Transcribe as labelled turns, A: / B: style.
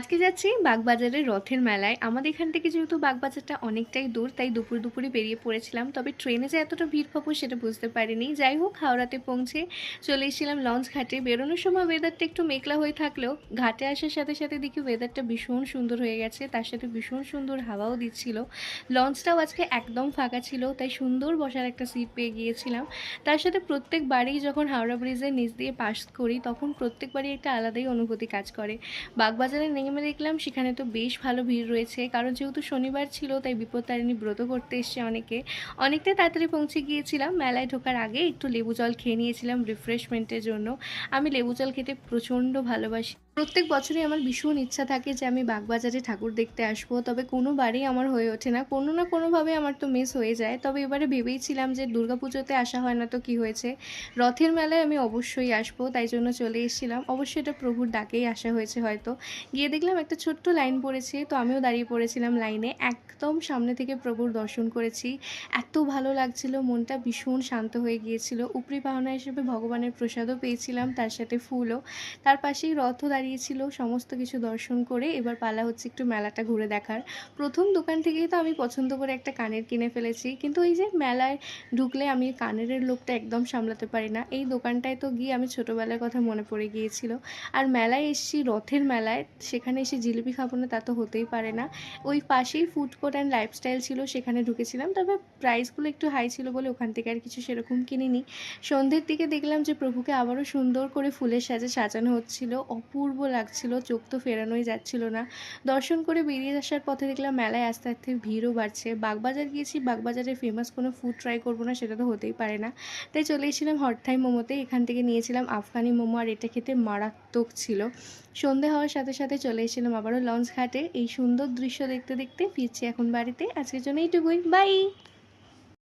A: আজকে যাচ্ছি বাগবাজারের রথের মেলায়। আমাদের এখান থেকে যেহেতু বাগবাজারটা অনেকটাই দূর, তাই দুপুরে বেরিয়ে পড়েছিলাম। তবে ট্রেনে যে এতটা ভিড় পাবো সেটা বুঝতে পারিনি। যাই হোক, হাওড়াতে পৌঁছে চলে এসেছিলাম লঞ্চ ঘাটে। বেরোনোর সময় ওয়েদারটা একটু মেঘলা হয়ে থাকলেও ঘাটে আসার সাথে দেখি ওয়েদারটা ভীষণ সুন্দর হয়ে গেছে। তার সাথে ভীষণ সুন্দর হাওয়াও দিচ্ছিল। লঞ্চটাও আজকে একদম ফাঁকা ছিল, তাই সুন্দর বসার একটা সিট পেয়ে গিয়েছিলাম। তার সাথে প্রত্যেকবারেই যখন হাওড়া ব্রিজের নিচ দিয়ে পাস করি, তখন প্রত্যেকবারই একটা আলাদাই অনুভূতি কাজ করে। বাগবাজারে নেমে দেখলাম সেখানে তো বেশ ভালো ভিড় রয়েছে, কারণ যেহেতু শনিবার ছিল তাই বিপত্তারিণী ব্রত করতে এসছে অনেকে। অনেকটা তাড়াতাড়ি পৌঁছে গিয়েছিলাম। মেলায় ঢোকার আগে একটু লেবু জল খেয়ে নিয়েছিলাম রিফ্রেশমেন্টের জন্য। আমি লেবু জল খেতে প্রচণ্ড ভালোবাসি। প্রত্যেক বছরই আমার ভীষণ ইচ্ছা থাকে যে আমি বাগবাজারে ঠাকুর দেখতে আসবো, তবে কোনোবারই আমার হয়ে ওঠে না। কোনো না কোনোভাবে আমার তো মিস হয়ে যায়। তবে এবারে ভেবেইছিলাম যে দুর্গাপুজোতে আসা হয় না তো কী হয়েছে, রথের মেলায় আমি অবশ্যই আসবো, তাই জন্য চলে এসেছিলাম। অবশ্যই এটা প্রভুর ডাকেই আসা হয়েছে হয়তো। গিয়ে দেখলাম একটা ছোট্ট লাইন পড়েছে, তো আমিও দাঁড়িয়ে পড়েছিলাম লাইনে। একদম সামনে থেকে প্রভুর দর্শন করেছি। এত ভালো লাগছিল, মনটা ভীষণ শান্ত হয়ে গিয়েছিল। উপরি পাওনা হিসেবে ভগবানের প্রসাদও পেয়েছিলাম, তার সাথে ফুলও। তার পাশেই রথও দাঁড়িয়েছিল। সমস্ত কিছু দর্শন করে এবার পালা হচ্ছে একটু মেলাটা ঘুরে দেখার। প্রথম দোকান থেকেই তো আমি পছন্দ করে একটা কানের কিনে ফেলেছি, কিন্তু এই যে মেলায় ঢুকলে আমি কানের লোভটা একদম সামলাতে পারি না। এই দোকানটায় তো গিয়ে আমি ছোটোবেলার কথা মনে পড়ে গিয়েছিল। আর মেলায় এসেছি রথের মেলায়, সেখানে এসে জিলিপি খাবো না তা তো হতেই পারে না। ওই পাশেই ফুড কোর্ট অ্যান্ড লাইফস্টাইল ছিল, সেখানে ঢুকেছিলাম। তবে প্রাইসগুলো একটু হাই ছিল বলে ওখান থেকে আর কিছু সেরকম কিনিনি। সন্ধ্যের দিকে দেখলাম যে প্রভুকে আবারও সুন্দর করে ফুলের সাজে সাজানো হচ্ছিল। অপূর্ব লাগছিল, চোখ তো ফেরানোই যাচ্ছিল না। দর্শন করে বেরিয়ে আসার পথে দেখলাম মেলায় আস্তে আস্তে ভিড়ও বাড়ছে। বাগবাজার গিয়েছি, বাগবাজারের ফেমাস কোনো ফুড ট্রাই করবো না সেটা তো হতেই পারে না। তাই চলে এসেছিলাম হটথাই মোমোতে। এখান থেকে নিয়েছিলাম আফগানি মোমো, আর এটা খেতে মারাত্মক ছিল। সন্ধে হওয়ার সাথে চলে এসেছিলাম আবারও লঞ্চ ঘাটে। এই সুন্দর দৃশ্য দেখতে দেখতে ফিরছি এখন বাড়িতে। আজকের জন্য এইটুকুই, বাই।